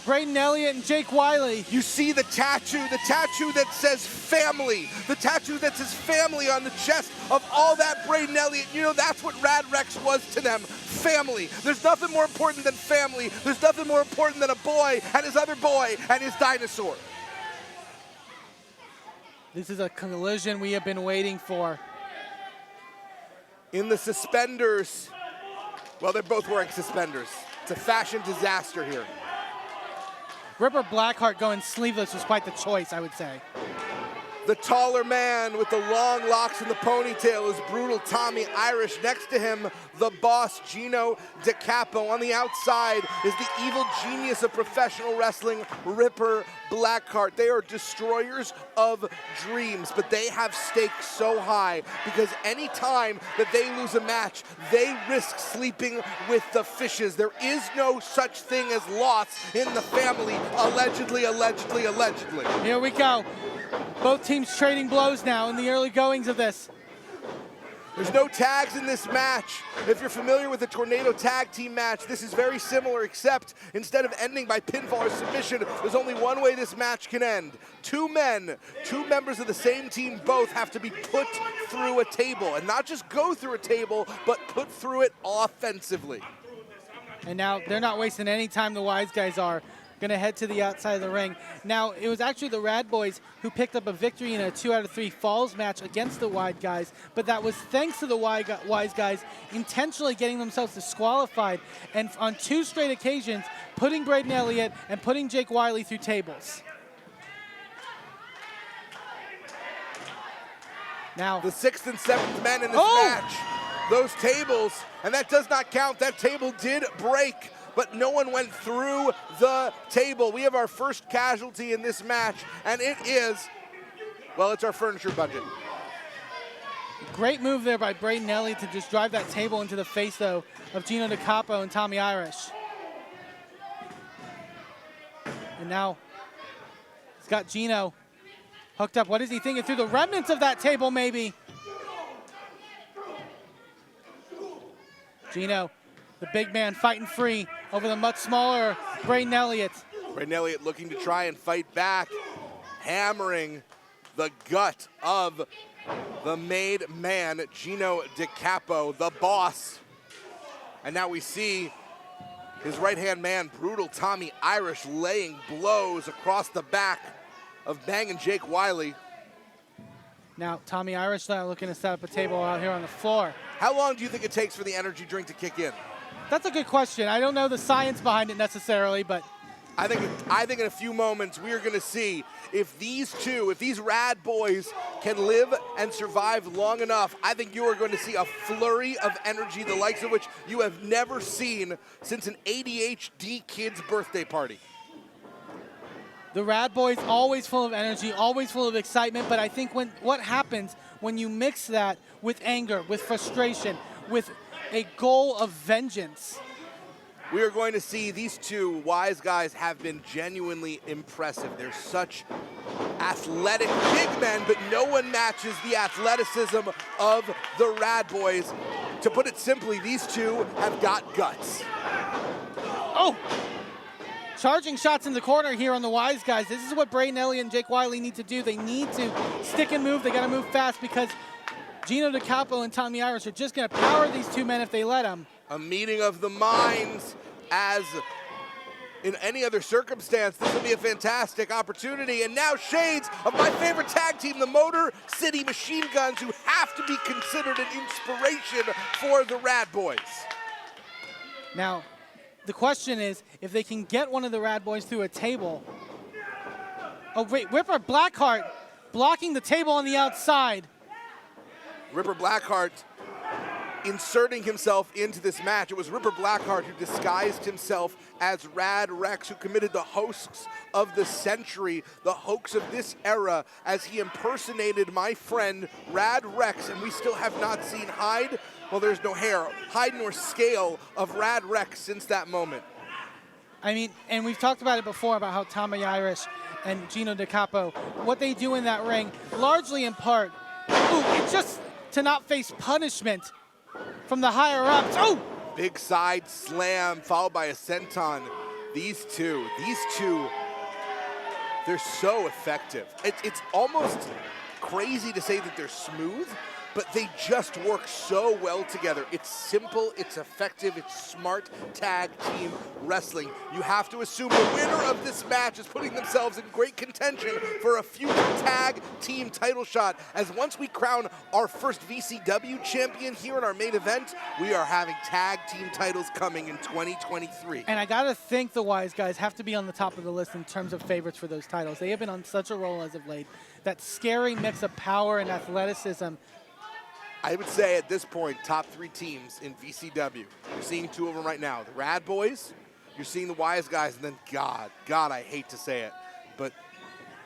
Braden, Elliott, and Jake Wily. You see the tattoo that says family, the tattoo that says family on the chest of all that Braden Elliott. You know, that's what Rad Rex was to them, family. There's nothing more important than family. There's nothing more important than a boy and his other boy and his dinosaur. This is a collision we have been waiting for. In the suspenders, well, they're both wearing suspenders. It's a fashion disaster here. Ripper Blackheart going sleeveless was quite the choice, I would say. The taller man with the long locks and the ponytail is Brutal Tommy Irish. Next to him, the boss, Gino DeCapo. On the outside is the evil genius of professional wrestling, Ripper Blackheart. They are destroyers of dreams, but they have stakes so high because any time that they lose a match, they risk sleeping with the fishes. There is no such thing as loss in the family, allegedly, allegedly, allegedly. Here we go. Both teams trading blows now in the early goings of this. There's no tags in this match. If you're familiar with the Tornado Tag Team match, this is very similar, except instead of ending by pinfall or submission, there's only one way this match can end. Two men, two members of the same team, both have to be put through a table. And not just go through a table, but put through it offensively. And now they're not wasting any time, the Wise guys are. Going to head to the outside of the ring. Now, it was actually the Rad Boyz who picked up a victory in a 2 out of 3 falls match against the Wide guys, but that was thanks to the Wise guys intentionally getting themselves disqualified and on 2 straight occasions putting Braden Elliott and putting Jake Wily through tables. Now, the 6th and 7th men in this match, those tables, and that does not count. That table did break, but no one went through the table. We have our first casualty in this match, and it is, well, it's our furniture budget. Great move there by Braden Elliott to just drive that table into the face, though, of Gino DeCapo and Tommy Irish. And now he's got Gino hooked up. What is he thinking? Through the remnants of that table, maybe. Gino, the big man, fighting free over the much smaller Braden Elliott. Braden Elliott looking to try and fight back, hammering the gut of the made man, Gino DeCapo, the boss. And now we see his right-hand man, Brutal Tommy Irish, laying blows across the back of Bangin' Jake Wily. Now, Tommy Irish now looking to set up a table out here on the floor. How long do you think it takes for the energy drink to kick in? That's a good question. I don't know the science behind it necessarily, but I think in a few moments we are going to see if these two, if these Rad Boyz can live and survive long enough. I think you are going to see a flurry of energy, the likes of which you have never seen since an ADHD kid's birthday party. The Rad Boyz always full of energy, always full of excitement, but I think what happens when you mix that with anger, with frustration, with a goal of vengeance. We are going to see these two Wise guys have been genuinely impressive. They're such athletic big men, but no one matches the athleticism of the Rad Boyz. To put it simply, these two have got guts. Oh! Charging shots in the corner here on the Wise guys. This is what Braden Elliott and Jake Wily need to do. They need to stick and move. They got to move fast because Gino DeCapo and Tommy Irish are just going to power these two men if they let them. A meeting of the minds, as in any other circumstance, this would be a fantastic opportunity. And now shades of my favorite tag team, the Motor City Machine Guns, who have to be considered an inspiration for the Rad Boyz. Now, the question is, if they can get one of the Rad Boyz through a table. Oh, wait, Ripper Blackheart blocking the table on the outside. Ripper Blackheart inserting himself into this match. It was Ripper Blackheart who disguised himself as Rad Rex, who committed the hoax of the century, the hoax of this era, as he impersonated my friend Rad Rex, and we still have not seen hide, well, there's no hair, hide nor scale of Rad Rex since that moment. I mean, and we've talked about it before about how Tommy Irish and Gino DeCapo, what they do in that ring, largely in part, it's just to not face punishment from the higher ups. Oh! Big side slam followed by a senton. These two, they're so effective. It's almost crazy to say that they're smooth, but they just work so well together. It's simple, it's effective, it's smart tag team wrestling. You have to assume the winner of this match is putting themselves in great contention for a future tag team title shot, as once we crown our first VCW champion here in our main event, we are having tag team titles coming in 2023. And I gotta think the Wise guys have to be on the top of the list in terms of favorites for those titles. They have been on such a roll as of late. That scary mix of power and athleticism. I would say at this point, top 3 teams in VCW. You're seeing 2 of them right now. The Rad Boyz, you're seeing the Wise guys, and then God, I hate to say it, but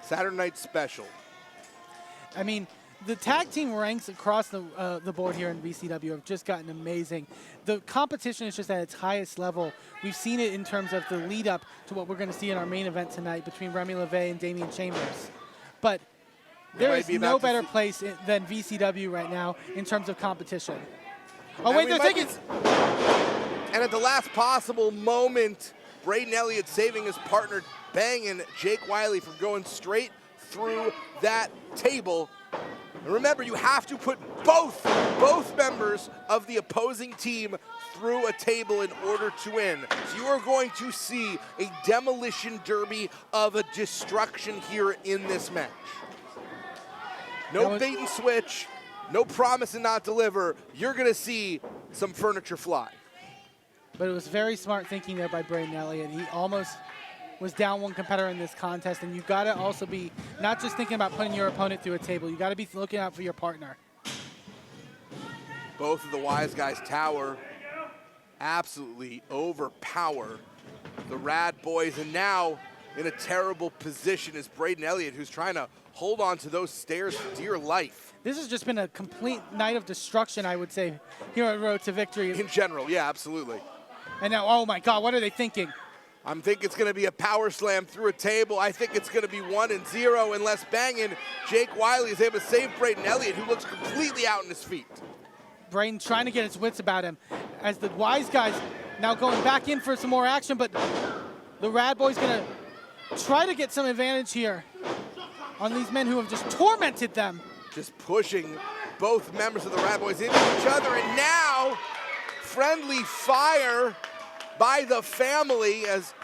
Saturday Night Special. I mean, the tag team ranks across the board here in VCW have just gotten amazing. The competition is just at its highest level. We've seen it in terms of the lead up to what we're going to see in our main event tonight between Remy, LaVey, and Damian Chambers. But there is no better place than VCW right now in terms of competition. Oh, wait, they're thinking. And at the last possible moment, Braden Elliott saving his partner, banging Jake Wily from going straight through that table. And remember, you have to put both members of the opposing team through a table in order to win. So you are going to see a demolition derby of a destruction here in this match. No bait and switch, no promise and not deliver. You're going to see some furniture fly. But it was very smart thinking there by Braden Elliott. He almost was down one competitor in this contest, and you've got to also be not just thinking about putting your opponent through a table. You got to be looking out for your partner. Both of the Wise guys tower, absolutely overpower the Rad Boyz, and now in a terrible position is Braden Elliott, who's trying to hold on to those stairs for dear life. This has just been a complete night of destruction, I would say, here at Road to Victory. In general, yeah, absolutely. And now, oh my God, what are they thinking? I'm thinking it's going to be a power slam through a table. I think it's going to be 1-0 unless banging Jake Wily is able to save Braden Elliott, who looks completely out on his feet. Braden trying to get his wits about him as the Wise guys now going back in for some more action, but the Rad Boyz going to try to get some advantage here on these men who have just tormented them. Just pushing both members of the Rad Boyz into each other, and now friendly fire by the family as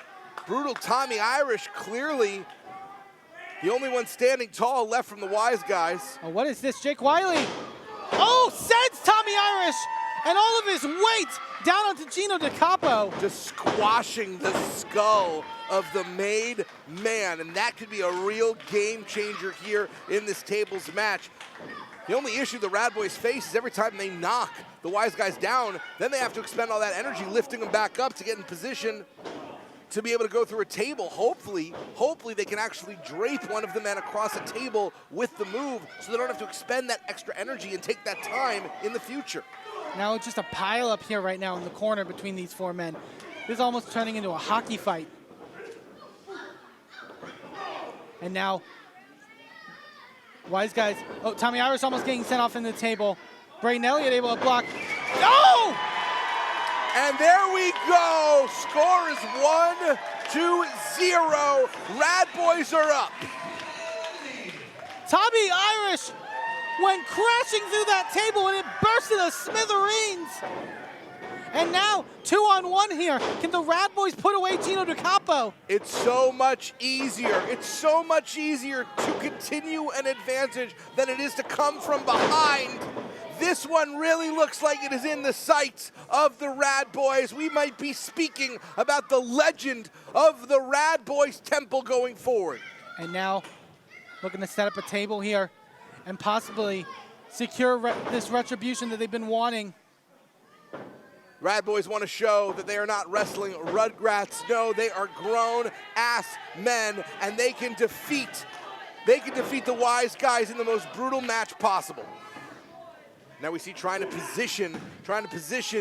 brutal Tommy Irish, clearly the only one standing tall left from the Wise guys. Oh, what is this, Jake Wily? Oh, sends Tommy Irish and all of his weight down onto Gino DeCapo. Just squashing the skull of the made man, and that could be a real game changer here in this tables match. The only issue the Rad Boyz face is every time they knock the Wise guys down, then they have to expend all that energy lifting them back up to get in position to be able to go through a table. Hopefully they can actually drape one of the men across a table with the move so they don't have to expend that extra energy and take that time in the future. Now it's just a pile up here right now in the corner between these 4 men. This is almost turning into a hockey fight. And now, Wise guys, oh, Tommy Irish almost getting sent off in the table. Braden Elliott able to block. Oh! And there we go. Score is 1-0. Rad Boyz are up. Tommy Irish went crashing through that table and it burst into smithereens. And now, 2-on-1 here. Can the Rad Boyz put away Gino DeCapo? It's so much easier. It's so much easier to continue an advantage than it is to come from behind. This one really looks like it is in the sights of the Rad Boyz. We might be speaking about the legend of the Rad Boyz Temple going forward. And now, looking to set up a table here and possibly secure this retribution that they've been wanting. Rad Boyz want to show that they are not wrestling rugrats. No, they are grown-ass men, and they can defeat the wise guys in the most brutal match possible. Now we see trying to position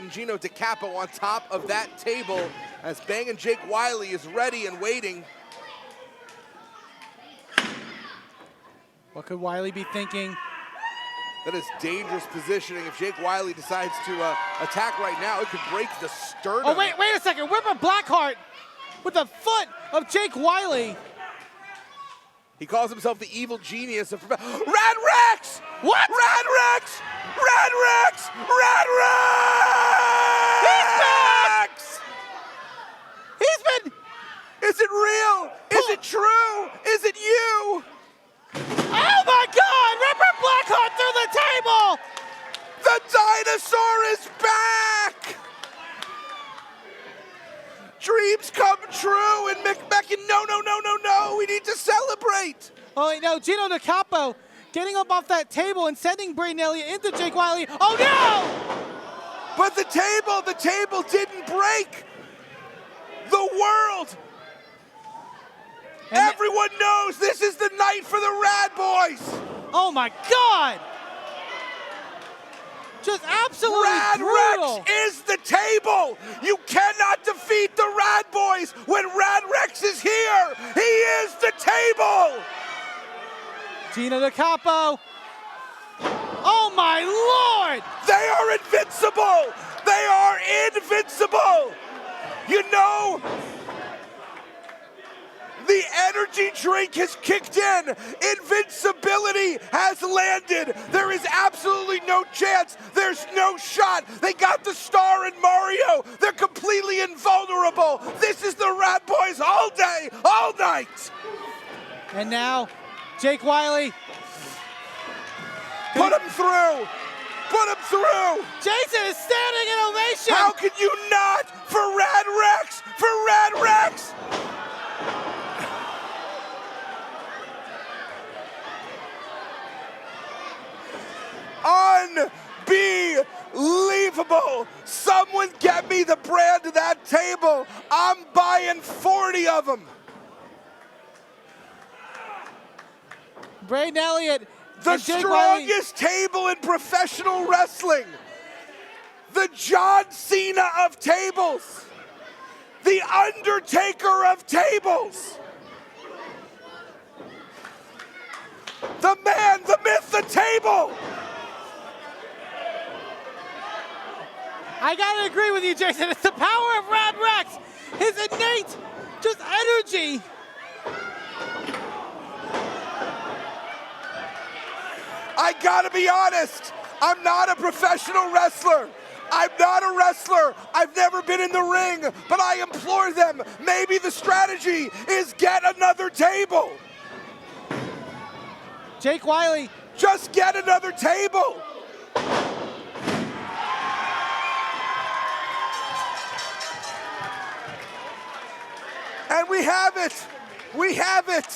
Gino DeCapo on top of that table as Bangin' Jake Wily is ready and waiting. What could Wily be thinking? That is dangerous positioning. If Jake Wily decides to attack right now, it could break the sternum. Oh, wait a second. Whipper Blackheart with the foot of Jake Wily. He calls himself the evil genius of Rad Rex! What? Rad Rex! Rad Rex! Rad Rex! He's been... Is it real? Is it true? Is it you? Oh my God! Ripper Blackheart through the table! The dinosaur is back! Dreams come true, and McMecken, no, we need to celebrate! Oh, wait, no, Gino DeCapo getting up off that table and sending Braden Elliott into Jake Wily. Oh no! But the table didn't break! The world! And everyone knows this is the night for the Rad Boyz! Oh my God! Just absolutely Rad brutal. Rex is the table! You cannot defeat the Rad Boyz when Rad Rex is here! He is the table! Gino DeCapo. Oh my Lord! They are invincible! They are invincible! You know, the energy drink has kicked in. Invincibility has landed. There is absolutely no chance. There's no shot. They got the star in Mario. They're completely invulnerable. This is the Rad Boyz all day, all night. And now, Jake Wily. Put him through. Put him through. Jason is standing in ovation. How can you not? For Rad Rex. For Rad Rex. Unbelievable! Someone get me the brand of that table. I'm buying 40 of them. Braden Elliott. The strongest table in professional wrestling. The John Cena of tables. The Undertaker of tables. The man, the myth, the table. I gotta agree with you, Jason. It's the power of Rad Rex. His innate, just energy. I gotta be honest. I'm not a professional wrestler. I'm not a wrestler. I've never been in the ring, but I implore them. Maybe the strategy is get another table. Jake Wily. Just get another table. And we have it. We have it.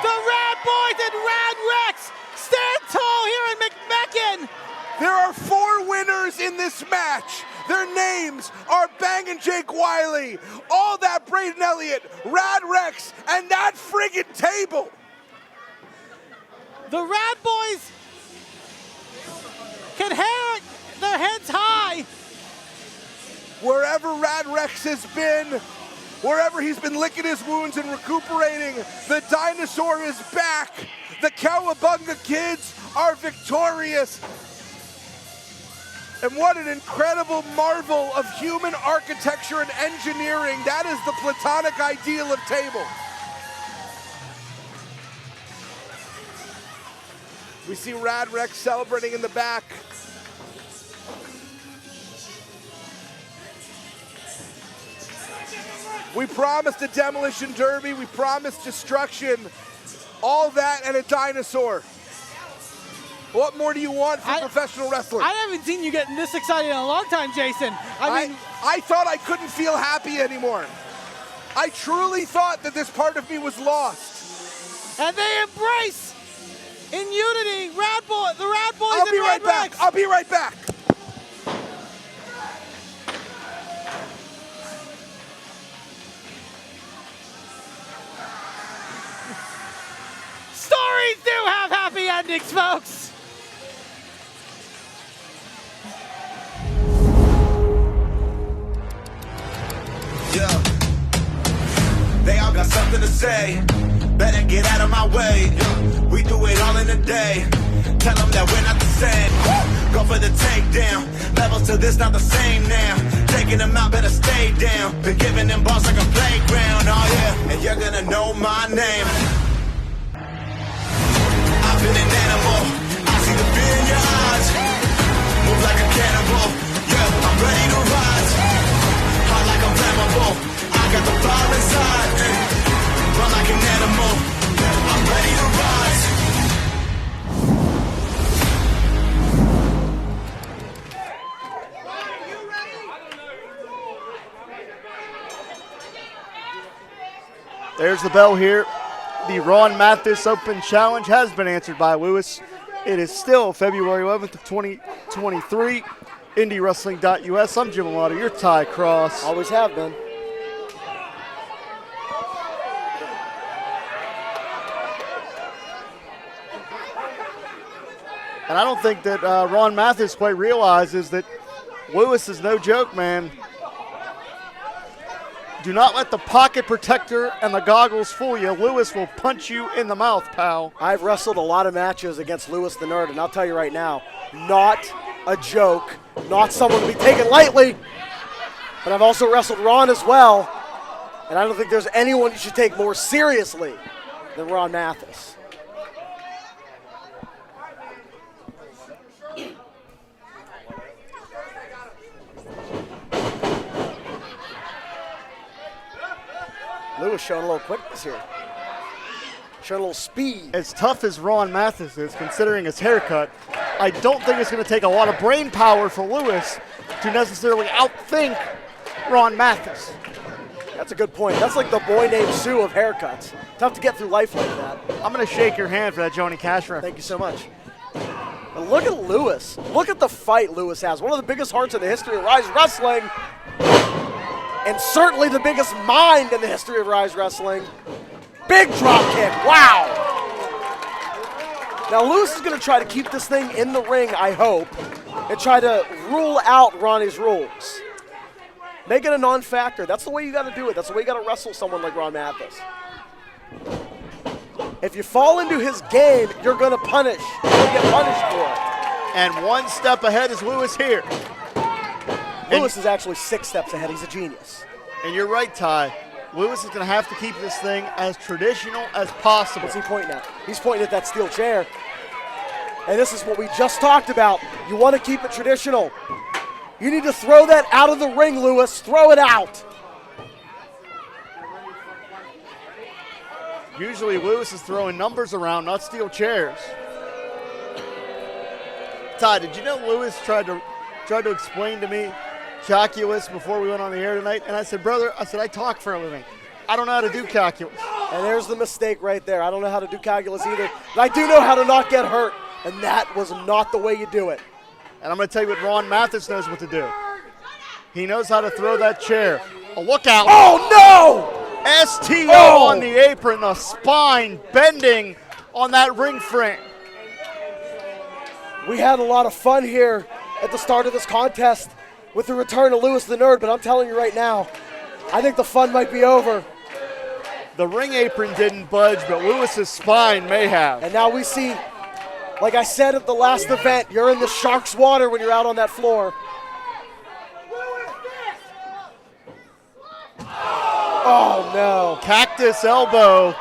The Rad Boyz and Rad Rex stand tall here in McMecken. There are 4 winners in this match. Their names are Bangin' Jake Wily, all that Braden Elliott, Rad Rex, and that friggin' table. The Rad Boyz can hang their heads high. Wherever Rad Rex has been, wherever he's been licking his wounds and recuperating, the dinosaur is back. The Cowabunga kids are victorious. And what an incredible marvel of human architecture and engineering. That is the platonic ideal of table. We see Rad Rex celebrating in the back. We promised a demolition derby. We promised destruction. All that and a dinosaur. What more do you want from professional wrestling? I haven't seen you getting this excited in a long time, Jason. I thought I couldn't feel happy anymore. I truly thought that this part of me was lost. And they embrace in unity. The Rad Boyz. I'll be right back. I'll be right back. Stories do have happy endings, folks. Yeah. They all got something to say. Better get out of my way. We do it all in a day. Tell them that we're not the same. Go for the takedown. Levels to this not the same now. Taking them out, better stay down. Been giving them balls like a playground. Oh yeah, and you're gonna know my name. I've been an animal. I see the fear in your eyes. Move like a cannibal. Yeah, I'm ready to rise. Hot like I'm flammable. I got the fire inside. Run like an animal. I'm ready to rise. There's the bell here. The Ron Mathis Open Challenge has been answered by Lewis. It is still February 11th of 2023. IndyWrestling.us. I'm Jim LaMotta, your Ty Cross. Always have been. And I don't think that Ron Mathis quite realizes that Lewis is no joke, man. Do not let the pocket protector and the goggles fool you. Lewis will punch you in the mouth, pal. I've wrestled a lot of matches against Lewis the Nerd, and I'll tell you right now, not a joke, not someone to be taken lightly. But I've also wrestled Ron as well, and I don't think there's anyone you should take more seriously than Ron Mathis. Lewis showing a little quickness here. Showing a little speed. As tough as Ron Mathis is, considering his haircut, I don't think it's going to take a lot of brain power for Lewis to necessarily outthink Ron Mathis. That's a good point. That's like the boy named Sue of haircuts. Tough to get through life like that. I'm going to shake your hand for that Johnny Cash reference. Thank you so much. And look at Lewis. Look at the fight Lewis has. One of the biggest hearts in the history of Ryse Wrestling. And certainly the biggest mind in the history of Ryse Wrestling. Big drop kick. Wow. Now Lewis is going to try to keep this thing in the ring, I hope, and try to rule out Ronnie's rules. Make it a non-factor. That's the way you got to do it. That's the way you got to wrestle someone like Ron Mathis. If you fall into his game, you're going to punish. You're going to get punished for it. And one step ahead is Lewis here. Lewis is actually 6 steps ahead. He's a genius. And you're right, Ty. Lewis is going to have to keep this thing as traditional as possible. What's he pointing at? He's pointing at that steel chair. And this is what we just talked about. You want to keep it traditional. You need to throw that out of the ring, Lewis. Throw it out. Usually Lewis is throwing numbers around, not steel chairs. Ty, did you know Lewis tried to explain to me calculus before we went on the air tonight? And I said, brother, I talk for a living. I don't know how to do calculus. And there's the mistake right there. I don't know how to do calculus either, but I do know how to not get hurt. And that was not the way you do it. And I'm going to tell you what Ron Mathis knows what to do. He knows how to throw that chair. Oh, look out. Oh, no! STO on the apron, the spine bending on that ring frame. We had a lot of fun here at the start of this contest with the return of Lewis the Nerd, but I'm telling you right now, I think the fun might be over. The ring apron didn't budge, but Lewis's spine may have. And now we see, like I said at the last event, you're in the shark's water when you're out on that floor. Oh, no. Cactus elbow.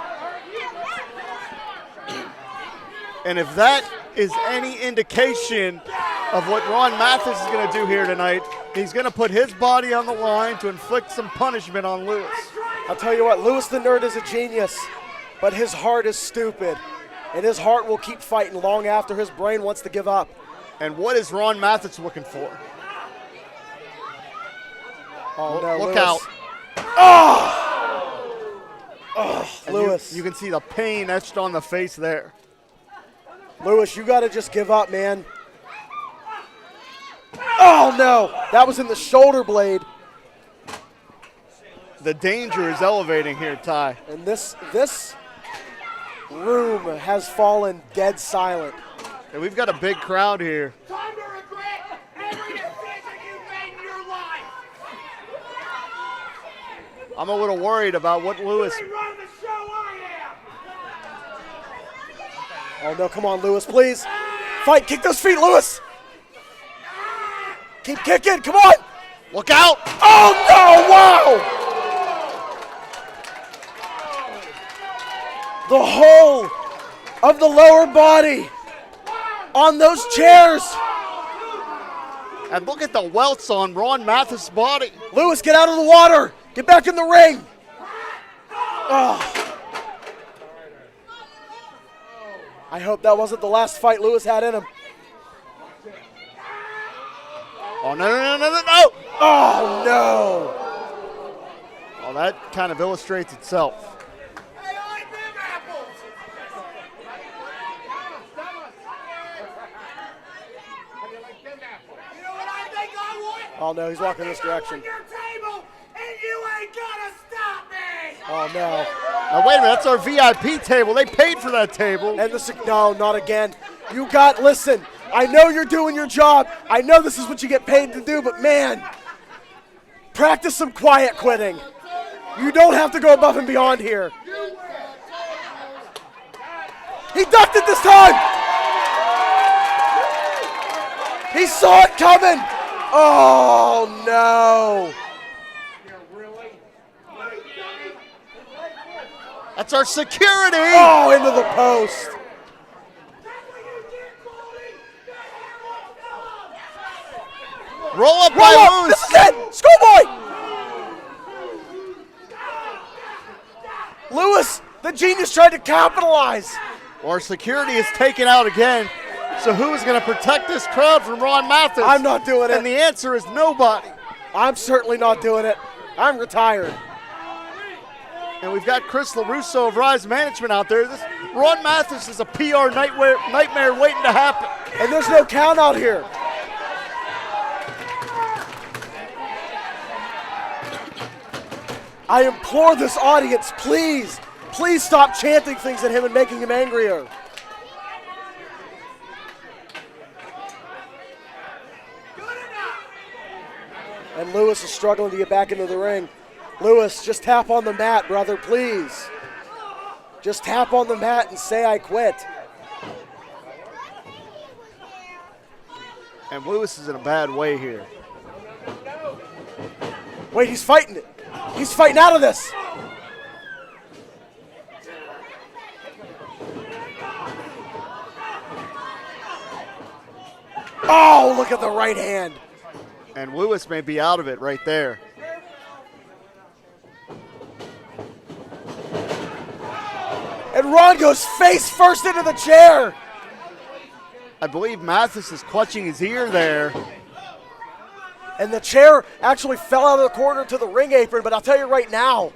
And if that is any indication of what Ron Mathis is going to do here tonight, he's going to put his body on the line to inflict some punishment on Lewis. I'll tell you what, Lewis the Nerd is a genius, but his heart is stupid. And his heart will keep fighting long after his brain wants to give up. And what is Ron Mathis looking for? Oh, no, look Lewis. out. Oh! Oh, Lewis. You can see the pain etched on the face there. Lewis, you got to just give up, man. Oh, no. That was in the shoulder blade. The danger is elevating here, Ty. And this room has fallen dead silent. And we've got a big crowd here. Time to regret every decision you've made in your life. I'm a little worried about what Lewis. You run the show, I am. Oh, no, come on, Lewis, please. Fight, kick those feet, Lewis. Keep kicking, come on. Look out! Oh, no, wow. The whole of the lower body on those chairs. And look at the welts on Ron Mathis' body. Lewis, get out of the water. Get back in the ring. Oh. I hope that wasn't the last fight Lewis had in him. Oh, no. Oh, no. Well, that kind of illustrates itself. Oh, no, he's walking this direction. Oh, no. Now, wait a minute, that's our VIP table. They paid for that table. And no, not again. Listen, I know you're doing your job. I know this is what you get paid to do, but man, practice some quiet quitting. You don't have to go above and beyond here. He ducked it this time. He saw it coming. Oh, no. That's our security. Oh, into the post. Roll up by Lewis. This is it. Schoolboy. Lewis, the genius, tried to capitalize. Our security is taken out again. So who is going to protect this crowd from Ron Mathis? I'm not doing it. And the answer is nobody. I'm certainly not doing it. I'm retired. And we've got Chris LaRusso of Ryse Management out there. Ron Mathis is a PR nightmare waiting to happen. And there's no count out here. I implore this audience, please stop chanting things at him and making him angrier. And Lewis is struggling to get back into the ring. Lewis, just tap on the mat, brother, please. Just tap on the mat and say I quit. And Lewis is in a bad way here. Wait, he's fighting it. He's fighting out of this. Oh, look at the right hand. And Lewis may be out of it right there. And Ron goes face first into the chair. I believe Mathis is clutching his ear there. And the chair actually fell out of the corner to the ring apron, but I'll tell you right now,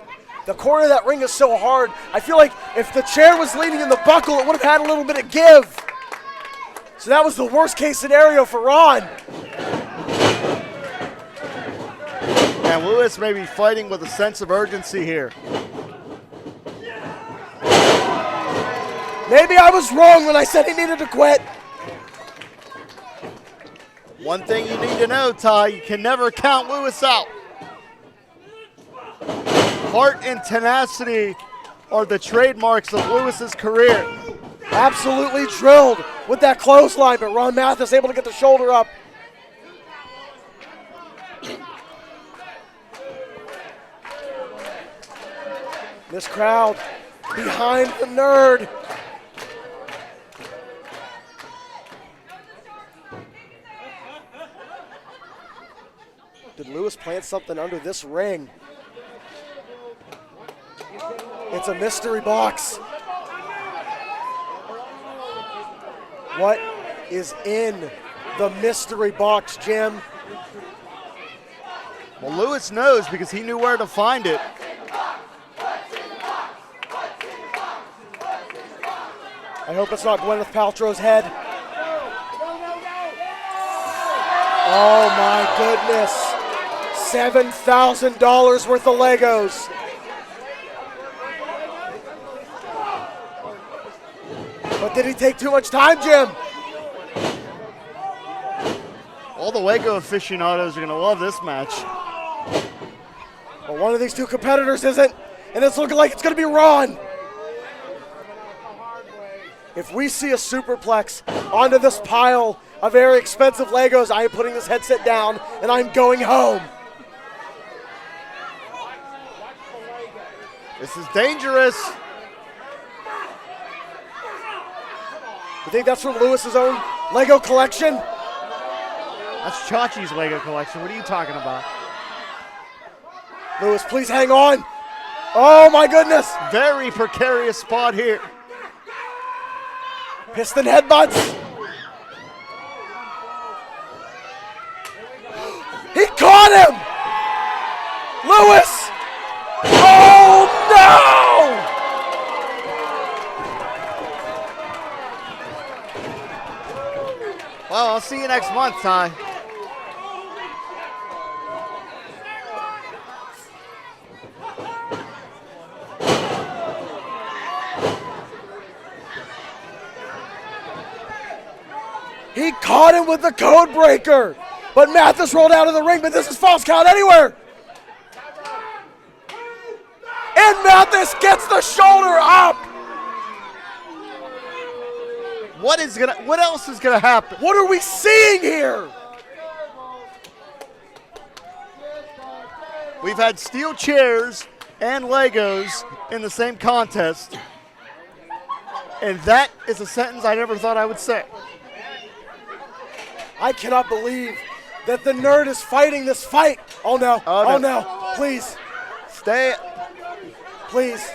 the corner of that ring is so hard, I feel like if the chair was leaning in the buckle, it would have had a little bit of give. So that was the worst case scenario for Ron. And Lewis may be fighting with a sense of urgency here. Maybe I was wrong when I said he needed to quit. One thing you need to know, Ty, you can never count Lewis out. Heart and tenacity are the trademarks of Lewis's career. Absolutely drilled with that clothesline, but Ron Mathis able to get the shoulder up. This crowd behind the nerd. Did Lewis plant something under this ring? It's a mystery box. What is in the mystery box, Jim? Well, Lewis knows because he knew where to find it. I hope it's not Gwyneth Paltrow's head. Oh my goodness. $7,000 worth of Legos. But did he take too much time, Jim? All the Lego aficionados are going to love this match. Well, one of these two competitors isn't, and it's looking like it's going to be Ron. If we see a superplex onto this pile of very expensive Legos, I am putting this headset down, and I'm going home. This is dangerous. You think that's from Lewis's own Lego collection? That's Chachi's Lego collection. What are you talking about? Lewis, please hang on. Oh my goodness. Very precarious spot here. Piston headbutts. He caught him. Lewis. Oh no. Well, I'll see you next month, Ty. He caught him with the code breaker, but Mathis rolled out of the ring, but this is false count anywhere. And Mathis gets the shoulder up. What else is gonna happen? What are we seeing here? We've had steel chairs and Legos in the same contest, and that is a sentence I never thought I would say. I cannot believe that the nerd is fighting this fight. Oh no, oh no, please. Stay. Please.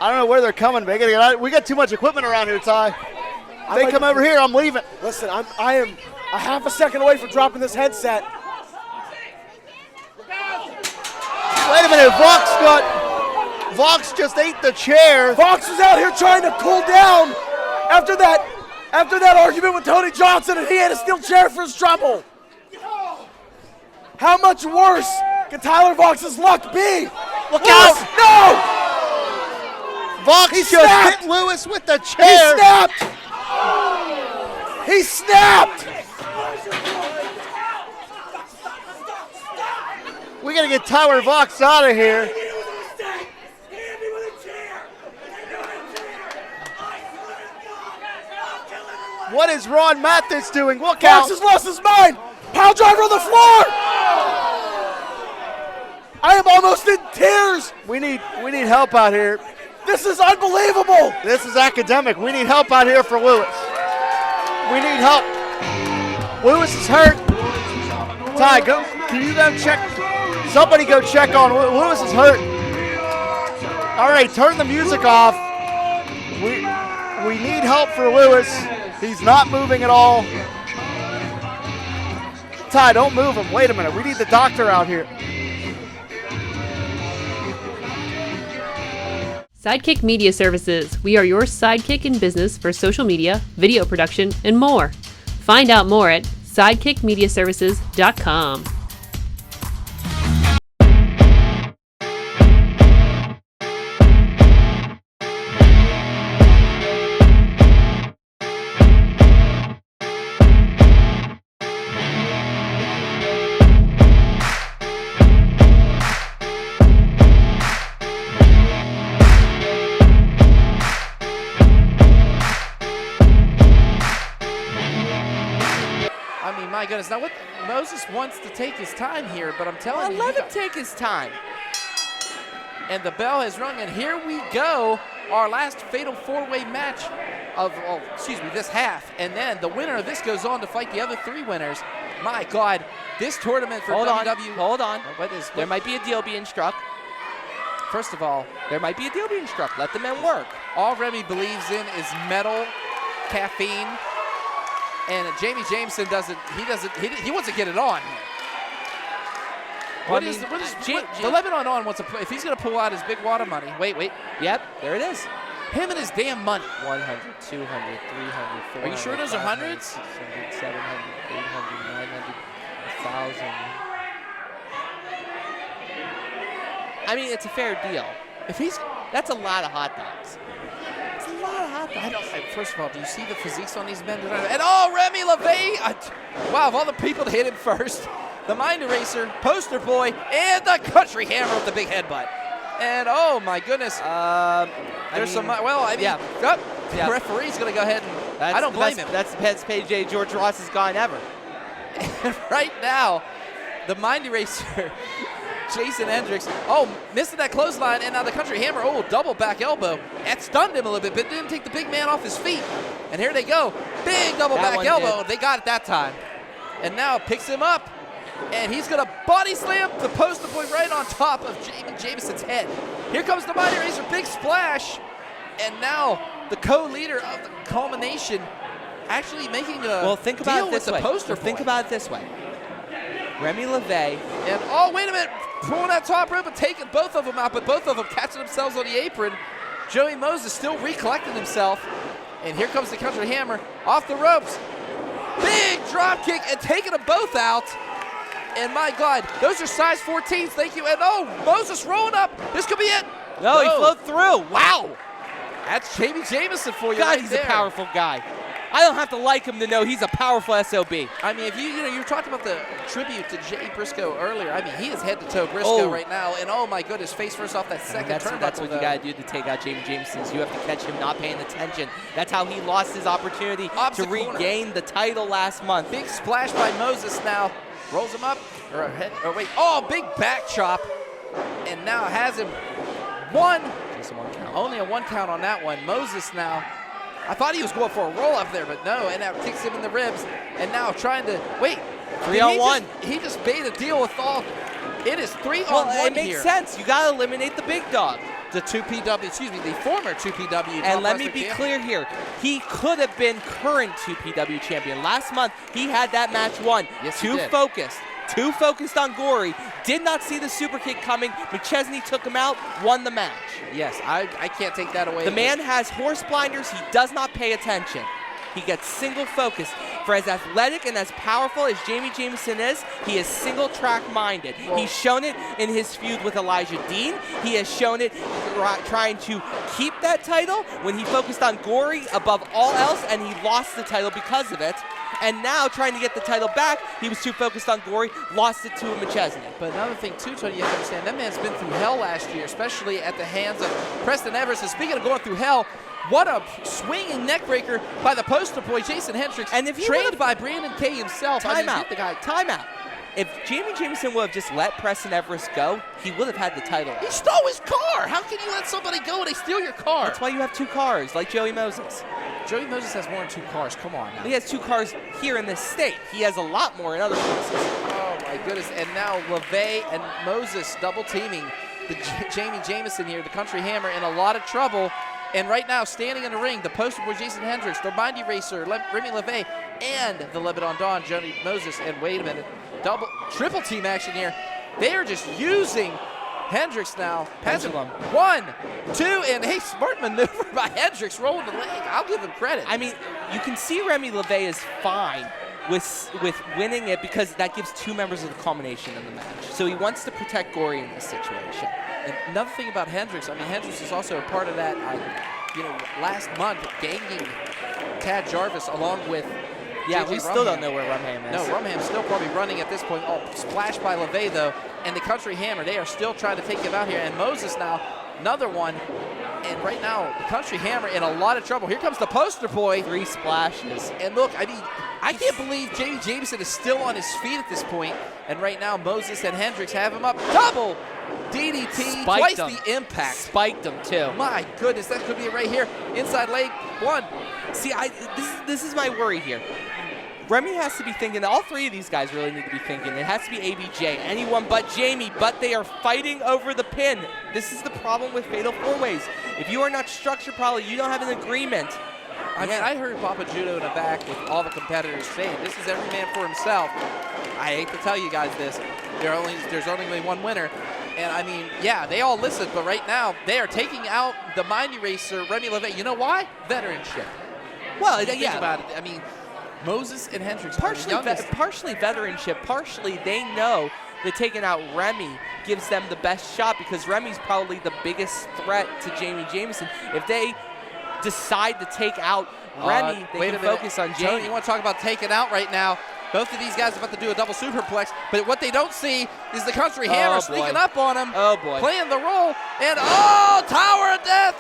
I don't know where they're coming. We got too much equipment around here, Ty. They come over here, I'm leaving. Listen, I am a half a second away from dropping this headset. Wait a minute, Vox just ate the chair. Vox was out here trying to cool down after that argument with Tony Johnson, and he had a steel chair for his trouble. How much worse can Tyler Vox's luck be? Look out! No! Vox He just snapped. hit Lewis with the He chair. snapped! He snapped! We gotta get Tyler Vox out of here. What is Ron Mathis doing? Look out! Vox has lost his mind! Pile driver on the floor! I am almost in tears! We need help out here. This is unbelievable! This is academic. We need help out here for Lewis. We need help. Lewis is hurt. Ty, can you go check? Somebody go check on Lewis is hurt. All right, turn the music off. We need help for Lewis. He's not moving at all. Ty, don't move him. Wait a minute. We need the doctor out here. Sidekick Media Services. We are your sidekick in business for social media, video production, and more. Find out more at sidekickmediaservices.com. My goodness, now what Moses wants to take his time here, but I'm telling you, let him take his time. And the bell has rung, and here we go, our last fatal four-way match of, this half. And then the winner of this goes on to fight the other three winners. My God, this tournament for WWE. Hold on. There might be a deal being struck. First of all, there might be a deal being struck. Let the men work. All Remy believes in is metal, caffeine. And Jameson he wants to get it on. The Lebanon wants to, if he's going to pull out his big water money. Wait. Yep, there it is. Him and his damn money. 100, 200, 300, 400. Are you sure those are 500, hundreds? 600, 700, 800, 900, 1,000. I mean, it's a fair deal. That's a lot of hot dogs. It's a lot of hot dogs. First of all, do you see the physiques on these men? And oh, Remy LaVey! Wow, of all the people to hit him first, the Mind Eraser, Poster Boy, and the Country Hammer with the big headbutt. And oh my goodness, there's some. Well, I mean, the referee's gonna go ahead and I don't blame him. That's the best payday George Ross has gone ever. And right now, the Mind Eraser, Jason Hendricks, missing that clothesline, and now the Country Hammer, double back elbow. That stunned him a little bit, but didn't take the big man off his feet. And here they go, big double back elbow. They got it that time. And now picks him up, and he's gonna body slam the Poster Boy right on top of Jameson's head. Here comes the Mind Eraser, big splash, and now the co-leader of the culmination actually making a think about deal it this with way. the Poster Boy. Think about it this way. Remy LaVey. And wait a minute, pulling that top rope and taking both of them out, but both of them catching themselves on the apron. Joey Moses still recollecting himself. And here comes the Country Hammer off the ropes. Big drop kick and taking them both out. And my God, those are size 14s. Thank you. And Moses rolling up. This could be it. No, he flowed through. Wow. That's Jameson for you. God, right he's there. a powerful guy. I don't have to like him to know he's a powerful SOB. I mean, if you talked about the tribute to Jay Briscoe earlier. I mean, he is head to toe Briscoe right now, and oh my goodness, face first off that second turnbuckle. That's what you gotta do to take out Jameson. You have to catch him not paying attention. That's how he lost his opportunity to regain the title last month. Big splash by Moses now, rolls him up, big back chop, and now has him Just a 1 count. only a 1 count on that one. Moses now. I thought he was going for a roll up there, but no, and now kicks him in the ribs, and now trying to, 3-on-1. He just made a deal with all, it is 3-on-1 here. It makes sense. You gotta eliminate the big dog. The former 2PW. And let me be clear here. He could have been current 2PW champion. Last month, he had that match won. Yes, Too focused on Gory. Did not see the super kick coming. McChesney took him out, won the match. Yes, I can't take that away. The man has horse blinders. He does not pay attention. He gets single focused. For as athletic and as powerful as Jameson is, he is single track minded. He's shown it in his feud with Elijah Dean. He has shown it trying to keep that title when he focused on Gory above all else, and he lost the title because of it. And now trying to get the title back, he was too focused on Gory, lost it to McChesney. But another thing too, Tony, you have to understand, that man's been through hell last year, especially at the hands of Preston Everest. And speaking of going through hell, what a swinging neck breaker by the Poster Boy, Jason Hendricks, and if he trained by Brandon K himself. Timeout. If Jameson would have just let Preston Everest go, he would have had the title. He stole his car. How can you let somebody go and they steal your car? That's why you have 2 cars, like Joey Moses. Joey Moses has more than 2 cars. Come on now. He has 2 cars here in this state. He has a lot more in other places. Oh, my goodness. And now LaVey and Moses double teaming the Jameson here, the Country Hammer, in a lot of trouble. And right now, standing in the ring, the Poster Boy Jason Hendricks, the Mind Eraser, Remy LaVey, and the Lebanon Dawn, Johnny Moses. And wait a minute, triple team action here. They are just using Hendricks now. Pendulum. 1, 2, and hey, smart maneuver by Hendricks, rolling the leg. I'll give him credit. I mean, you can see Remy LaVey is fine with winning it because that gives 2 members of the culmination in the match. So he wants to protect Gory in this situation. And another thing about Hendricks, I mean, Hendricks is also a part of that, last month, ganging Tad Jarvis along with we still don't know where Rumham is. No, Rumham's still probably running at this point. Splashed by LaVey, though, and the Country Hammer. They are still trying to take him out here. And Moses now, another one. And right now, the Country Hammer in a lot of trouble. Here comes the Poster Boy. 3 splashes. And look, I mean, I can't believe Jameson is still on his feet at this point. And right now, Moses and Hendricks have him up. Double DDT, twice the impact. Spiked him, too. My goodness, that could be it right here. Inside leg, 1. See, this is my worry here. Remy has to be thinking, all 3 of these guys really need to be thinking. It has to be ABJ, anyone but Jami, but they are fighting over the pin. This is the problem with Fatal 4-Ways. If you are not structured properly, you don't have an agreement. I mean, I heard Papa Judo in the back with all the competitors saying, this is every man for himself. I hate to tell you guys this. There's only one winner. And I mean, yeah, they all listened, but right now they are taking out the Mind Eraser, Remy LaVey. You know why? Veteranship. Well, Think yeah. about it. I mean, Moses and Hendricks. Partially veteranship, partially they know that taking out Remy gives them the best shot because Remy's probably the biggest threat to Jameson. If they decide to take out Remy, they can focus on Jami. Tony, you want to talk about taking out right now? Both of these guys are about to do a double superplex, but what they don't see is the Country Hammer sneaking up on him. Oh, boy. Playing the role, and Tower of Death!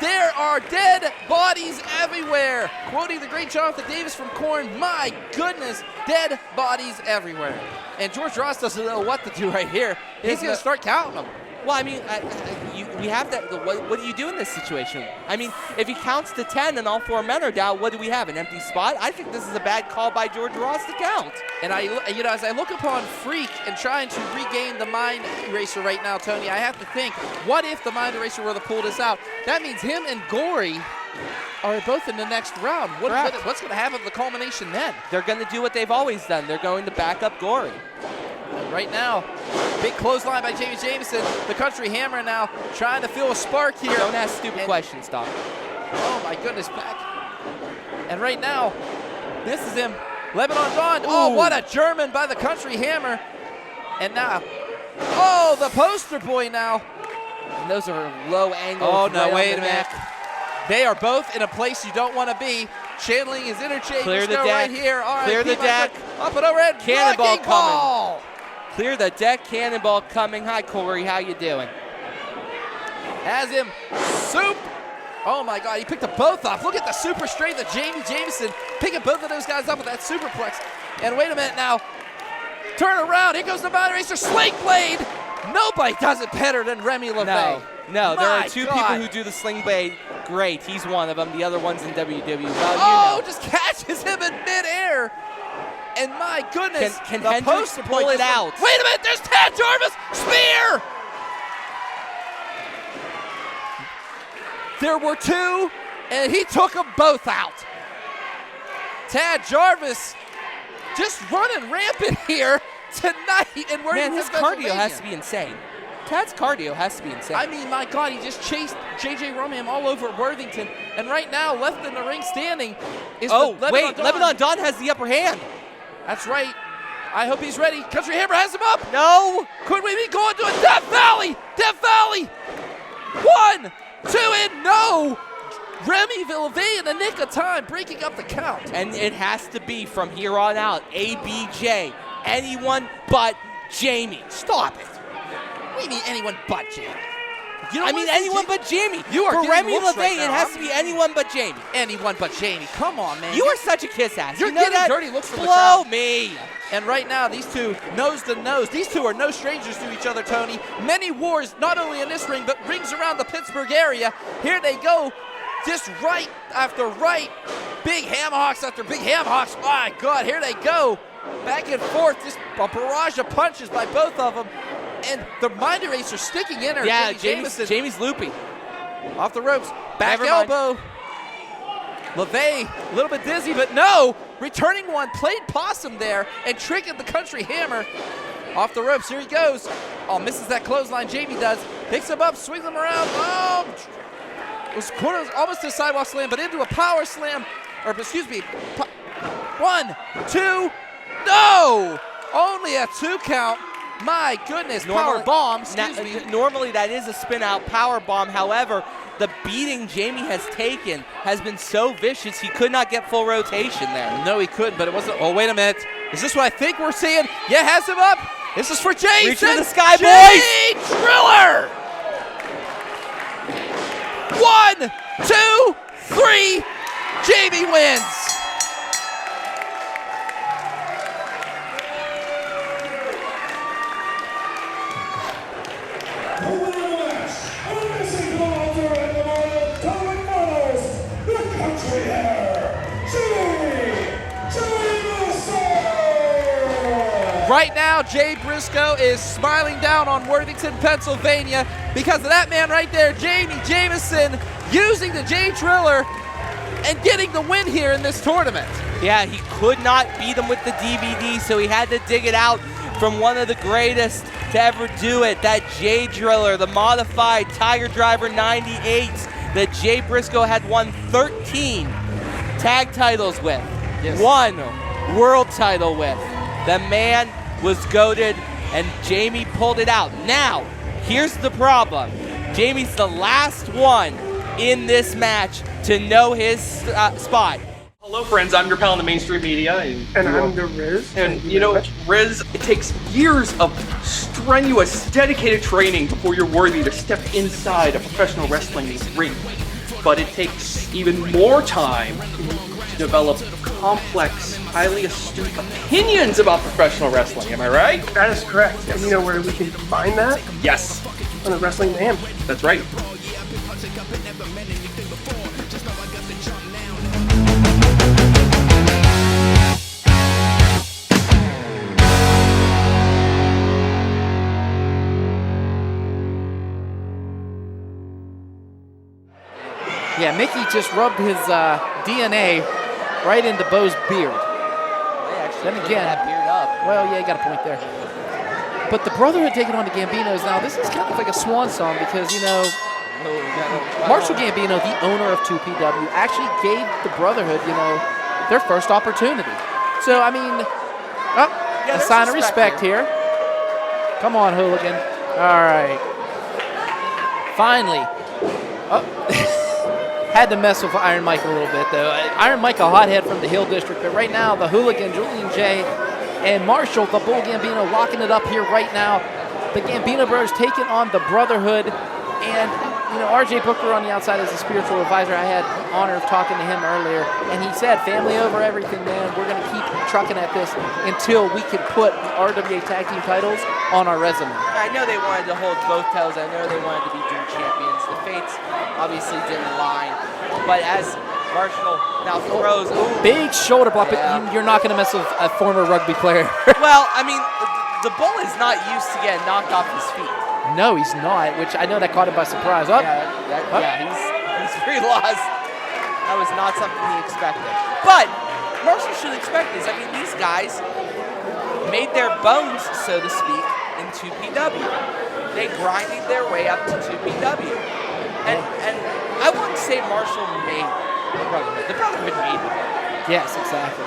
There are dead bodies everywhere. Quoting the great Jonathan Davis from Korn, my goodness, dead bodies everywhere. And ChurchRyse doesn't know what to do right here. He's going to start counting them. Well, I mean, we have that. What do you do in this situation? I mean, if he counts to 10 and all 4 men are down, what do we have? An empty spot? I think this is a bad call by ChurchRyse to count. And as I look upon Freak and trying to regain the Mind Eraser right now, Tony, I have to think, what if the Mind Eraser were to pull this out? That means him and Gory are both in the next round. What's going to happen at the culmination then? They're going to do what they've always done. They're going to back up Gory. Right now, big clothesline by Jameson. The Country Hammer now trying to feel a spark here. Don't ask stupid questions, Doc. Oh my goodness, back. And right now, this is him. Lebanon Dawn. Oh, what a German by the Country Hammer. And now, the poster boy now. And those are low angles. Oh no, wait a minute. They are both in a place you don't want to be. Channeling his interchange. Clear the deck. deck. Right here. All Clear right, the deck. Up and overhead. Cannonball coming. Ball. Clear the deck. Cannonball coming. Hi, Corey. How you doing? Has him soup. Oh my God, he picked them both up. Look at the super strength of Jameson picking both of those guys up with that superplex. And wait a minute now. Turn around. Here goes the Mind Eraser. Sling Blade. Nobody does it better than Remy LaVey. No, there are two people who do the Sling Blade great. He's one of them. The other one's in WWE. Well, just catches him in midair. And my goodness, can the Hendricks poster pull boy it out? Wait a minute, there's Tad Jarvis. Spear. There were two, and he took them both out. Tad Jarvis just running rampant here tonight. And man, his cardio has to be insane. Tad's cardio has to be insane. I mean, my God, he just chased J.J. Romham all over Worthington. And right now, left in the ring standing is Lebanon Dawn has the upper hand. That's right. I hope he's ready. Country Hammer has him up. No. Could we be going to a Death Valley? Death Valley. 1, 2, and no. Remy LaVey in the nick of time, breaking up the count. And it has to be from here on out, ABJ. Anyone but Jami. Stop it. What do you mean anyone but Jami? Anyone but Jami. You are for Remy LaVey, right now. it has to be anyone but Jami. Anyone but Jami. Come on, man. You are such a kiss ass. You're you know getting that? dirty looks from the Blow crowd. me. And right now, these two, nose to nose. These two are no strangers to each other, Tony. Many wars, not only in this ring, but rings around the Pittsburgh area. Here they go. Just right after right. Big ham hocks after big ham hocks. My God, here they go. Back and forth. Just a barrage of punches by both of them. And the Mind Eraser sticking in her. Yeah, Jameson. Jami's loopy. Off the ropes. Back Never mind. elbow. LaVey, a little bit dizzy, but no. Returning one, played possum there and tricking the Country Hammer. Off the ropes, here he goes. Oh, misses that clothesline, Jami does. Picks him up, swings him around. Oh, it was almost a sidewalk slam, but into a power slam. Or, excuse me, 1, 2, no! Only a 2 count. My goodness, power bomb, excuse me. Normally that is a spin out power bomb. However, the beating Jami has taken has been so vicious he could not get full rotation there. No, he couldn't, but it wasn't. Oh, wait a minute. Is this what I think we're seeing? Yeah, has him up. This is for Jason. Reach for the sky, boys. Driller. 1, 2, 3. Jami wins. Right now, Jay Briscoe is smiling down on Worthington, Pennsylvania because of that man right there, Jameson, using the J Driller and getting the win here in this tournament. Yeah, he could not beat him with the DVD, so he had to dig it out from one of the greatest to ever do it, that J Driller, the modified Tiger Driver 98 that Jay Briscoe had won 13 tag titles with, one world title with. The man was goated, and Jami pulled it out. Now, here's the problem. Jami's the last one in this match to know his spot. Hello friends, I'm your pal in the mainstream media. And I'm the Riz. And you know, Riz, it takes years of strenuous, dedicated training before you're worthy to step inside a professional wrestling ring. But it takes even more time to develop complex, highly astute opinions about professional wrestling, am I right? That is correct. Yes. And you know where we can find that? Yes. On the Wrestling Mayhem. That's right. Yeah, Mickey just rubbed his DNA right into Bo's beard. Then again, that beard up. Well, yeah, you got a point there. But the Brotherhood taking on the Gambinos now, this is kind of like a swan song because, you know, Marshall Gambino, the owner of 2PW, actually gave the Brotherhood, you know, their first opportunity. So, I mean, a sign of respect here. Come on, Hooligan. All right. Finally. Had to mess with Iron Mike a little bit, though. Iron Mike, a hothead from the Hill District, but right now, the Hooligan, Julian J, and Marshall, the Bull Gambino, locking it up here right now. The Gambino brothers taking on the Brotherhood, and, you know, RJ Booker on the outside as a spiritual advisor. I had the honor of talking to him earlier, and he said, family over everything, man. We're going to keep trucking at this until we can put the RWA Tag Team titles on our resume. I know they wanted to hold both titles. I know they wanted to be dual champions. The fates obviously didn't align. But as Marshall now throws... Big shoulder block, but you're not going to mess with a former rugby player. Well, I mean, the Bull is not used to getting knocked off his feet. No, he's not, which I know that caught him by surprise. He's pretty lost. That was not something he expected. But Marshall should expect this. I mean, these guys made their bones, so to speak, in 2PW. They grinded their way up to 2PW. And I wouldn't say Marshall made the Brotherhood. The Brotherhood made them. Yes, exactly.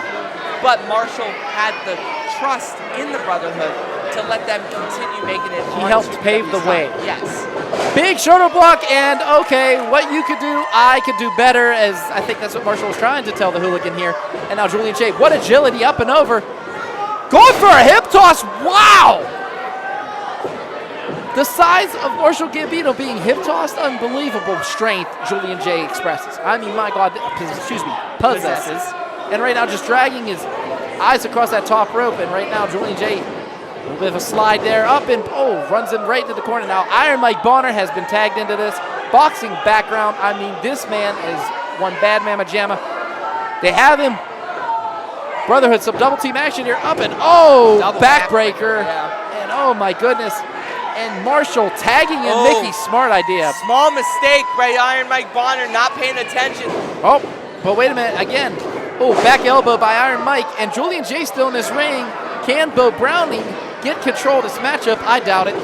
But Marshall had the trust in the Brotherhood to let them continue making it. He helped pave the way. Yes. Big shoulder block, and okay, what you could do, I could do better, as I think that's what Marshall was trying to tell the Hooligan here. And now Julian J, what agility, up and over. Going for a hip toss, wow! The size of Marshall Gambino being hip tossed, unbelievable strength Julian J expresses. I mean, my God, possesses. And right now just dragging his eyes across that top rope, and right now Julian J, a little bit of a slide there, up and, runs him right into the corner. Now Iron Mike Bonner has been tagged into this. Boxing background, I mean, this man is one bad mamma jamma. They have him. Brotherhood, some double team action here, up and, backbreaker. Yeah. And oh my goodness. And Marshall tagging in Mickey, smart idea. Small mistake by Iron Mike Bonner, not paying attention. Oh, but wait a minute, again. Back elbow by Iron Mike, and Julian J still in this ring. Can Bo Browning get control of this matchup? I doubt it.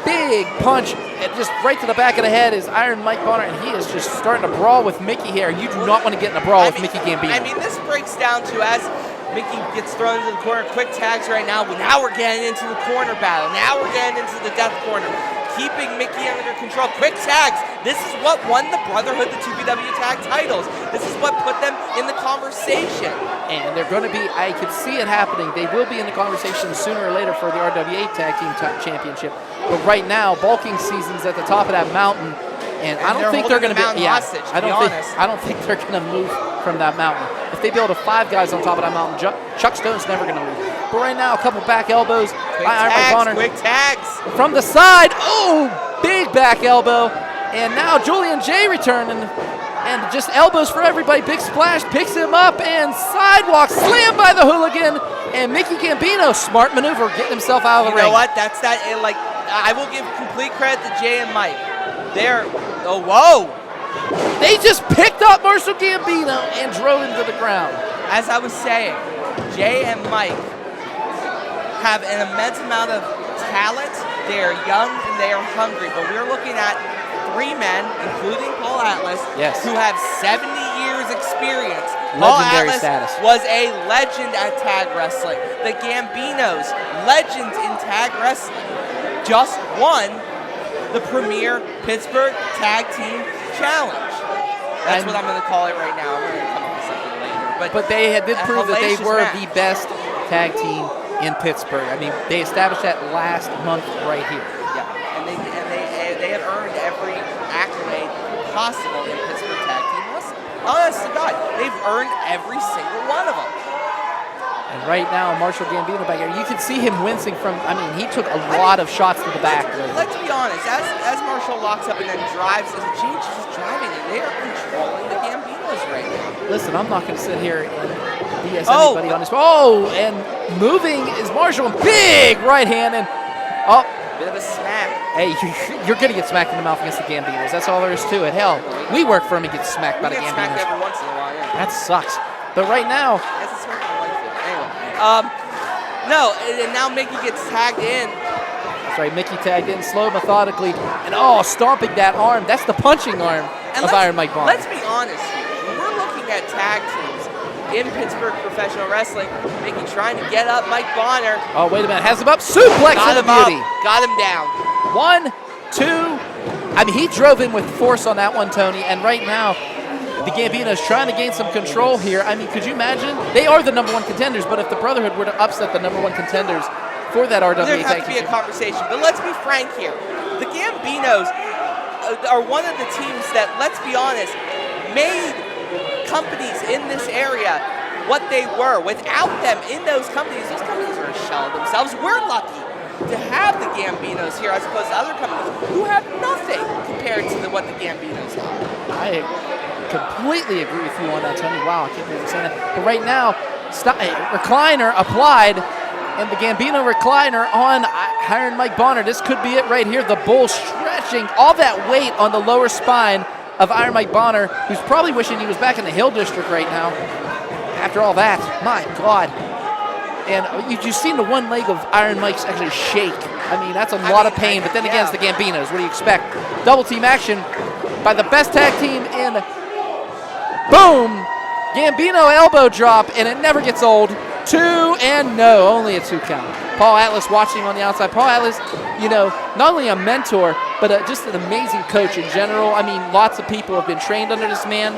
Big punch, and just right to the back of the head is Iron Mike Bonner, and he is just starting to brawl with Mickey here. You do not want to get in a brawl with Mickey Gambino. I mean, this breaks down to as Mickey gets thrown into the corner, quick tags right now, but now we're getting into the corner battle. Now we're getting into the death corner. Keeping Mickey under control. Quick tags. This is what won the Brotherhood the 2PW tag titles. This is what put them in the conversation. And they're going to be, I could see it happening. They will be in the conversation sooner or later for the RWA Tag Team Championship. But right now, bulking season's at the top of that mountain. And I don't think they're going to be hostage, I don't think they're going to move from that mountain. If they build 5 guys on top of that mountain, Chuck Stone's never going to move. But right now, a couple back elbows. Quick tags. From the side. Big back elbow. And now Julian J returning. And just elbows for everybody. Big splash. Picks him up. And sidewalk slam by the Hooligan. And Mickey Gambino, smart maneuver, getting himself out of the ring. You know what? That's that. Like, I will give complete credit to Jay and Mike. They just picked up Marshall Gambino and drove him to the ground. As I was saying, Jay and Mike have an immense amount of talent. They are young and they are hungry. But we're looking at 3 men, including Paul Atlas, who have 70 years experience. Paul Atlas status. was a legend at tag wrestling. The Gambinos, legends in tag wrestling, just won the premier Pittsburgh Tag Team Challenge. That's what I'm going to call it right now. I'm going to come up with something later. But they did prove that they were match. the best tag team in Pittsburgh. I mean, they established that last month right here. Yeah, and they have earned every accolade possible in Pittsburgh Tag Team Wrestling. Honest to God, they've earned every single one of them. And right now, Marshall Gambino back here, you can see him wincing from, I mean, he took a lot of shots to the back. Let's be honest, as Marshall locks up and then drives, as James is driving it, they are controlling the Gambinos right now. Listen, I'm not going to sit here and BS anybody on this. Oh, and moving is Marshall, big right hand, and bit of a smack. Hey, you're going to get smacked in the mouth against the Gambinos. That's all there is to it. Hell, we work for him and get smacked by the Gambinos. Smacked every once in a while, yeah. That sucks. But right now, no, and now Mickey gets tagged in. That's right, Mickey tagged in slow, methodically, and stomping that arm. That's the punching arm of Iron Mike Bonner. Let's be honest here. When we're looking at tag teams in Pittsburgh professional wrestling, Mickey trying to get up Mike Bonner. Oh, wait a minute. Has him up. Suplex for the beauty. Got him down. 1, 2. I mean, he drove in with force on that one, Tony, and right now, the Gambinos trying to gain some control here. I mean, could you imagine? They are the #1 contenders, but if the Brotherhood were to upset the #1 contenders for that RWA There has tag to be a conversation. But let's be frank here. The Gambinos are one of the teams that, let's be honest, made companies in this area what they were. Without them in those companies are a shell of themselves. We're lucky to have the Gambinos here as opposed to other companies who have nothing compared to what the Gambinos have. I completely agree with you on that, Tony. Wow, I can't believe you're saying that. But right now, recliner applied, and the Gambino recliner on Iron Mike Bonner. This could be it right here. The bull stretching all that weight on the lower spine of Iron Mike Bonner, who's probably wishing he was back in the Hill District right now. After all that, my God. And you've seen the one leg of Iron Mike's actually shake. I mean, that's a lot of pain, but then again, it's the Gambinos. What do you expect? Double team action by the best tag team in. Boom! Gambino elbow drop, and it never gets old. 2 and no, only a 2 count. Paul Atlas watching on the outside. Paul Atlas, not only a mentor, but just an amazing coach in general. I mean, lots of people have been trained under this man,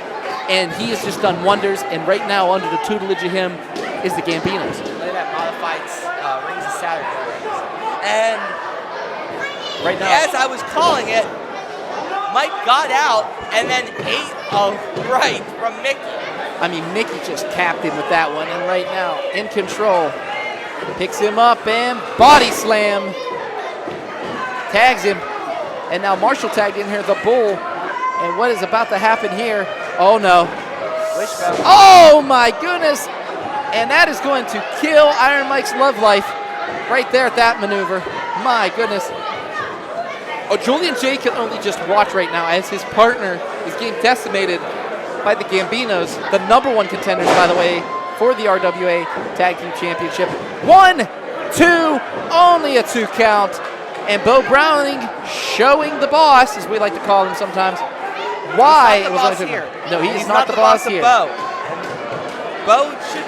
and he has just done wonders. And right now, under the tutelage of him, is the Gambinos. Look at that modified Rings of Saturn. And right now, as I was calling it, Mike got out and then ate a right from Mickey. I mean, Mickey just capped him with that one, and right now, in control, picks him up and body slam, tags him, and now Marshall tagged in here, the bull, and what is about to happen here? Oh no. Wishbone. Oh my goodness, and that is going to kill Iron Mike's love life right there at that maneuver. My goodness. Oh, Julian J can only just watch right now as his partner is getting decimated by the Gambinos, the #1 contenders, by the way, for the RWA Tag Team Championship. 1, 2, only a 2 count. And Bo Browning showing the boss, as we like to call him sometimes, why it was only 2 counts. No, he's not the boss here. Bo. Bo should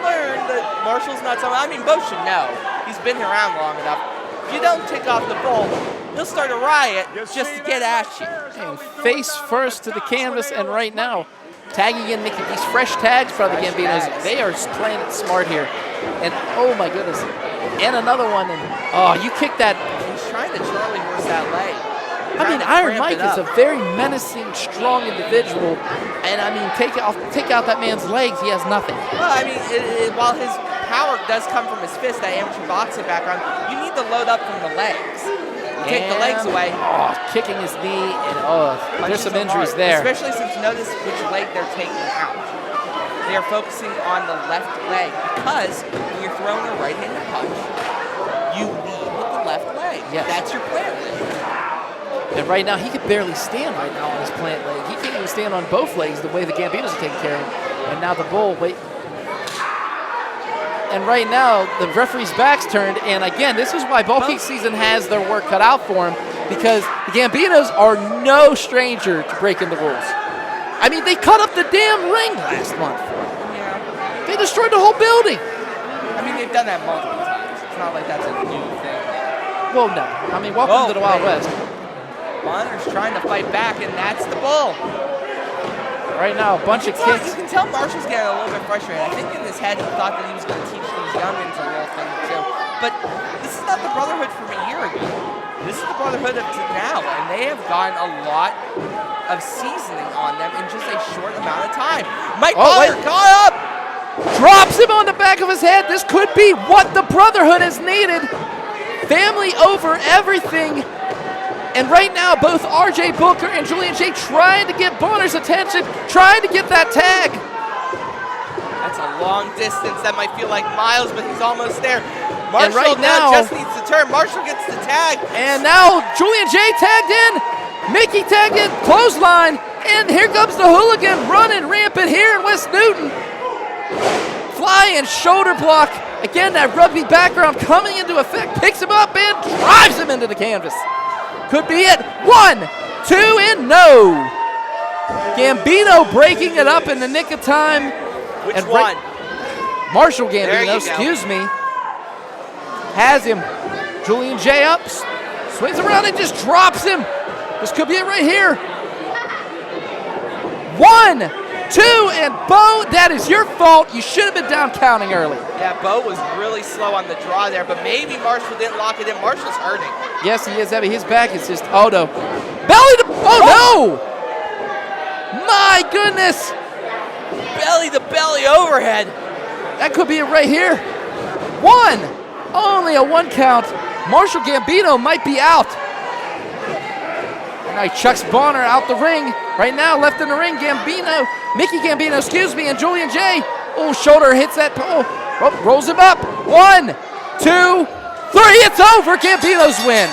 learn that Marshall's not someone. I mean, Bo should know. He's been around long enough. If you don't take off the bull, he'll start a riot just to get at you. And face first to the canvas, and right now, tagging in Mickey. These fresh tags for the Gambinos. They are playing it smart here. And oh my goodness. And another one. And you kicked that. He's trying to Charlie horse that leg. I mean, Iron Mike is a very menacing, strong individual. And I mean, take out that man's legs, he has nothing. Well, I mean, while his power does come from his fist, that amateur boxing background, you need to load up from the legs. Take the legs away. Oh, kicking his knee, and there's some injuries there. Especially since notice which leg they're taking out. They are focusing on the left leg because when you're throwing a right-handed punch, you lead with the left leg. Yes. That's your plant leg. And right now, he can barely stand right now on his plant leg. He can't even stand on both legs the way the Gambinos are taking care of him. And now the bull, And right now, the referee's back's turned, and again, this is why bulking season has their work cut out for them, because the Gambinos are no stranger to breaking the rules. I mean, they cut up the damn ring last month. Yeah. They destroyed the whole building. I mean, they've done that multiple times. It's not like that's a new thing. Well, no. I mean, welcome to the Wild West. Bonner's trying to fight back, and that's the bull. Right now, a bunch of kicks. You can tell Marshall's getting a little bit frustrated. I think in his head he thought that he was going to teach these youngins a little thing too. But this is not the Brotherhood from a year ago. This is the Brotherhood of now, and they have gotten a lot of seasoning on them in just a short amount of time. Mike Bonner caught up! Drops him on the back of his head. This could be what the Brotherhood has needed. Family over everything. And right now, both RJ Booker and Julian J trying to get Bonner's attention, trying to get that tag. That's a long distance. That might feel like miles, but he's almost there. Marshall right now now just needs to turn. Marshall gets the tag. And now Julian J tagged in. Mickey tagged in, clothesline. And here comes the hooligan running rampant here in West Newton. Flying shoulder block. Again, that rugby background coming into effect. Picks him up and drives him into the canvas. Could be it. 1, 2, and no. Gambino breaking it up in the nick of time. Which and one? Marshall Gambino, excuse me. Has him. Julian J up. Swings around and just drops him. This could be it right here. 1, 2, and Bo, that is your fault. You should have been down counting early. Yeah, Bo was really slow on the draw there, but maybe Marshall didn't lock it in. Marshall's hurting. Yes, he is heavy. His back is just, oh no. Belly to, oh no! My goodness! Belly to belly overhead. That could be it right here. 1, only a 1 count. Marshall Gambino might be out. Now he chucks Bonner out the ring. Right now, left in the ring, Gambino, Mickey Gambino, excuse me, and Julian J. Oh, shoulder hits that pole. Oh, rolls him up. 1, 2, 3. It's over. Gambino's win.